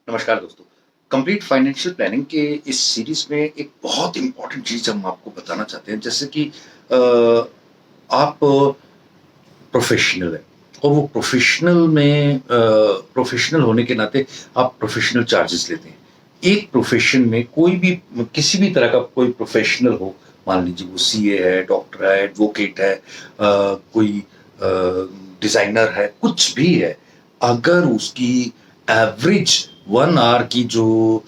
नमस्कार दोस्तों। Complete financial planning के इस सीरीज में एक बहुत इंपॉर्टेंट चीज हम आपको बताना चाहते हैं, जैसे कि अ, आप प्रोफेशनल है और वो प्रोफेशनल होने के नाते आप प्रोफेशनल चार्जेस लेते हैं। एक प्रोफेशन में कोई भी किसी भी तरह का कोई प्रोफेशनल हो, मान लीजिए वो सीए है, डॉक्टर है, एडवोकेट है, कोई डिजाइनर है, कुछ भी है। अगर उसकी एवरेज 1 आवर की जो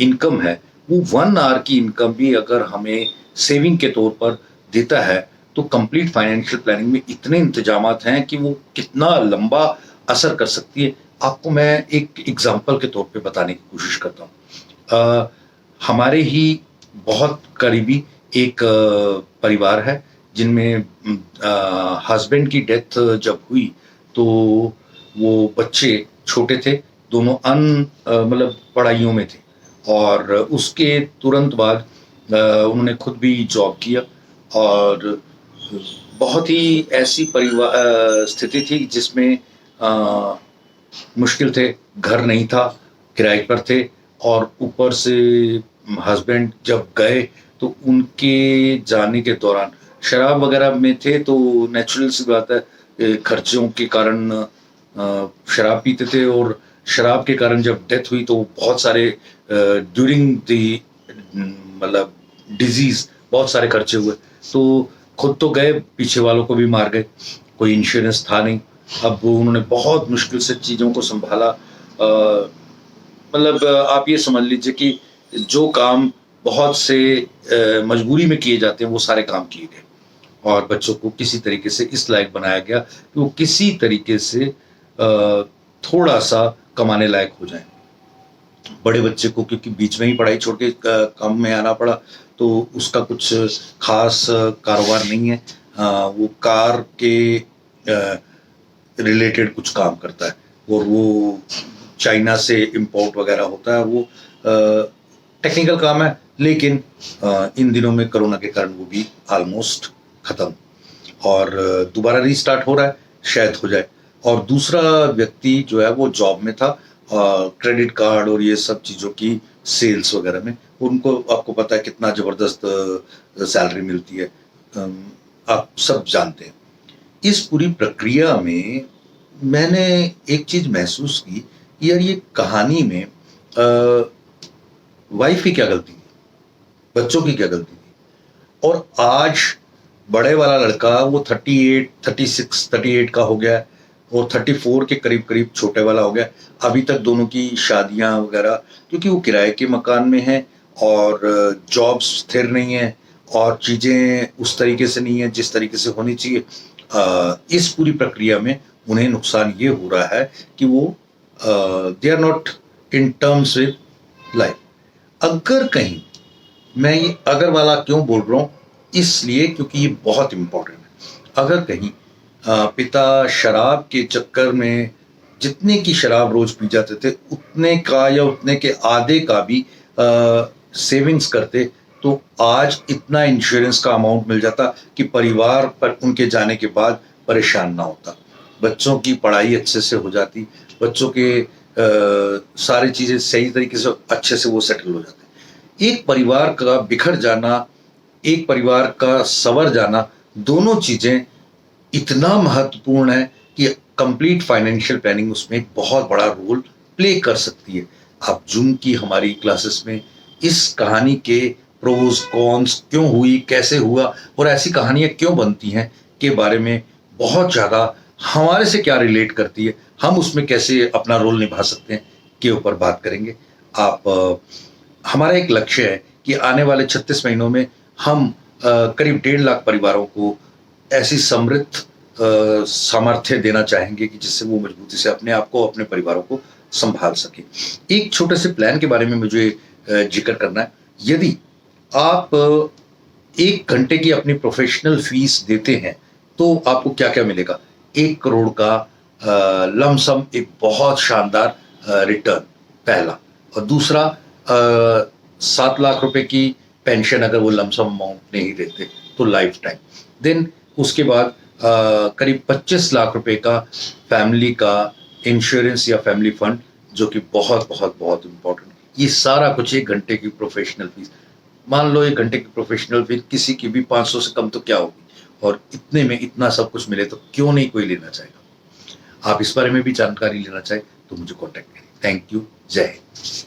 इनकम है, वो 1 आवर की इनकम भी अगर हमें सेविंग के तौर पर देता है, तो कंप्लीट फाइनेंशियल प्लानिंग में इतने इंतजामात हैं कि वो कितना लंबा असर कर सकती है। आपको मैं एक एग्जांपल के तौर पे बताने की कोशिश करता हूँ। हमारे ही बहुत करीबी एक परिवार है, जिनमें हस्बैंड की डेथ जब हुई, तो वो बच्चे छोटे थे, दोनों मतलब पढ़ाइयों में थे। और उसके तुरंत बाद उन्होंने खुद भी जॉब किया। और बहुत ही ऐसी परिवार स्थिति थी जिसमें अ, मुश्किल थे, घर नहीं था, किराए पर थे। और ऊपर से हस्बैंड जब गए, तो उनके जाने के दौरान शराब वगैरह में थे, तो नेचुरल सी बात है, खर्चों के कारण शराब पीते थे। और शराब के कारण जब डेथ हुई, तो बहुत सारे ड्यूरिंग द मतलब डिजीज बहुत सारे खर्चे हुए। तो खुद तो गए, पीछे वालों को भी मार गए, कोई इंश्योरेंस था नहीं। अब वो उन्होंने बहुत मुश्किल से चीज़ों को संभाला। मतलब आप ये समझ लीजिए कि जो काम बहुत से मजबूरी में किए जाते हैं, वो सारे काम किए गए। और बच्चों को किसी तरीके से इस लायक बनाया गया कि वो किसी तरीके से थोड़ा सा कमाने लायक हो जाए। बड़े बच्चे को क्योंकि बीच में ही पढ़ाई छोड़ के काम में आना पड़ा, तो उसका कुछ खास कारोबार नहीं है। वो कार के रिलेटेड कुछ काम करता है, और वो चाइना से इंपोर्ट वगैरह होता है। वो टेक्निकल काम है, लेकिन इन दिनों में कोरोना के कारण वो भी ऑलमोस्ट खत्म। और दोबारा रीस्टार्ट हो रहा है, शायद हो जाए। और दूसरा व्यक्ति जो है वो जॉब में था, क्रेडिट कार्ड और ये सब चीज़ों की सेल्स वगैरह में। उनको आपको पता है कितना ज़बरदस्त सैलरी मिलती है, आप सब जानते हैं। इस पूरी प्रक्रिया में मैंने एक चीज़ महसूस की कि यार, ये कहानी में वाइफ की क्या गलती थी, बच्चों की क्या गलती थी। और आज बड़े वाला लड़का वो 38, 36, 38 का हो गया है, और 34 के करीब करीब छोटे वाला हो गया। अभी तक दोनों की शादियां वगैरह, क्योंकि वो किराए के मकान में है, और जॉब स्थिर नहीं है, और चीज़ें उस तरीके से नहीं है जिस तरीके से होनी चाहिए। इस पूरी प्रक्रिया में उन्हें नुकसान ये हो रहा है कि वो they are not in terms with life. अगर कहीं, मैं ये अगर वाला क्यों बोल रहा हूँ, इसलिए क्योंकि ये बहुत इंपॉर्टेंट है। अगर कहीं पिता शराब के चक्कर में जितने की शराब रोज पी जाते थे, उतने का या उतने के आधे का भी सेविंग्स करते, तो आज इतना इंश्योरेंस का अमाउंट मिल जाता कि परिवार पर उनके जाने के बाद परेशान ना होता। बच्चों की पढ़ाई अच्छे से हो जाती, बच्चों के सारी चीज़ें सही तरीके से अच्छे से वो सेटल हो जाते। एक परिवार का बिखर जाना, एक परिवार का संवर जाना, दोनों चीज़ें इतना महत्वपूर्ण है कि कंप्लीट फाइनेंशियल प्लानिंग उसमें एक बहुत बड़ा रोल प्ले कर सकती है। आप जूम की हमारी क्लासेस में इस कहानी के प्रोज कॉन्स, क्यों हुई, कैसे हुआ, और ऐसी कहानियां क्यों बनती हैं के बारे में बहुत ज़्यादा, हमारे से क्या रिलेट करती है, हम उसमें कैसे अपना रोल निभा सकते हैं, के ऊपर बात करेंगे। आप हमारा एक लक्ष्य है कि आने वाले 36 महीनों में हम करीब 1.5 लाख परिवारों को ऐसी समृद्ध सामर्थ्य देना चाहेंगे कि जिससे वो मजबूती से अपने आप को, अपने परिवारों को संभाल सके। एक छोटे से प्लान के बारे में मुझे जिक्र करना है। यदि आप 1 घंटे की अपनी प्रोफेशनल फीस देते हैं, तो आपको क्या क्या मिलेगा। 1 करोड़ का लमसम, एक बहुत शानदार रिटर्न, पहला। और दूसरा, 7 लाख रुपए की पेंशन अगर वो लमसम अमाउंट नहीं देते, तो लाइफ टाइम। देन उसके बाद करीब 25 लाख रुपए का फैमिली का इंश्योरेंस या फैमिली फंड जो कि बहुत बहुत बहुत इम्पोर्टेंट। ये सारा कुछ 1 घंटे की प्रोफेशनल फीस, मान लो 1 घंटे की प्रोफेशनल फीस किसी की भी 500 से कम तो क्या होगी, और इतने में इतना सब कुछ मिले तो क्यों नहीं कोई लेना चाहेगा। आप इस बारे में भी जानकारी लेना चाहें तो मुझे कॉन्टैक्ट करें। Thank you. जय हिंद।